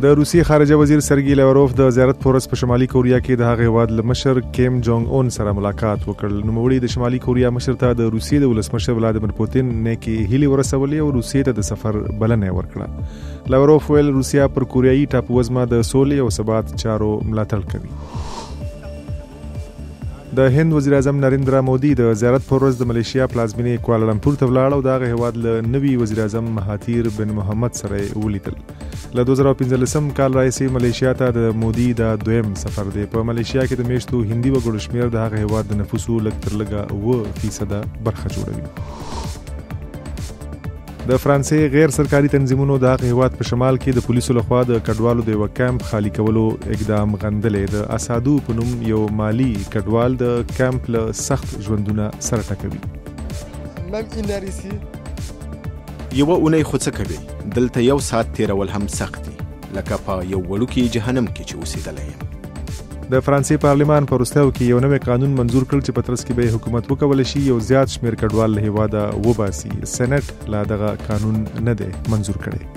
د روسیې خارجه وزیر سرګی لاوروف د زیارت پر ورځ په شمالي کوریا کې د هغه هیواد له مشر کیم جونګ اون سره ملاقات وکړ. نوموړي د شمالي کوریا مشر ته د روسیې د ولسمشر ولادیمیر پوتین نیکې هیلې ورسولې او روسیې ته د سفر بلنه ورکړه. لاوروف ویل روسیا پر کوریایي ټاپووزمه د سولې او ثبات چارو ملاتړ کوي. د هند وزیر اعظم نریندرا مودي د زیارت پر ورځ د ملیشیا پلازمینې کوالالمپور ته ولاړ او د هغه هیواد له نوي وزیر اعظم مهاتیر بن محمد سره ولیدل. له 2015 کال راهیسې ملیشیا ته د مودي دا دویم سفر دی. په ملیشیا کې د میشتو هندي وګړو شمېر د هغه هیواد د نفوسو لږ تر لږه 9% برخه جوړوي. د فرانسې غیر سرکاري تنظیمونو د هغه هیواد په شمال کې د پولیسو لخوا د کډوالو د یوه کیمپ خالی کولو اقدام غندلې. د اسادو په نوم یو مالی کډوال د کیمپ له سخت ژوندونه سره ټکوي. یوه اونۍ خو څه کوي، دلته یو ساعت تیرول هم سخت دي، لکه په یو وړوکي جهنم کې چې اوسېدلی یم. د فرانسې پارلمان په وروستیو کې یو نوی قانون منظور کړ چې په ترڅ کې به حکومت وکولی شي یو زیات شمېر کډوال له هیواده وباسي. سېنټ لا دغه قانون نه دی منظور کړی.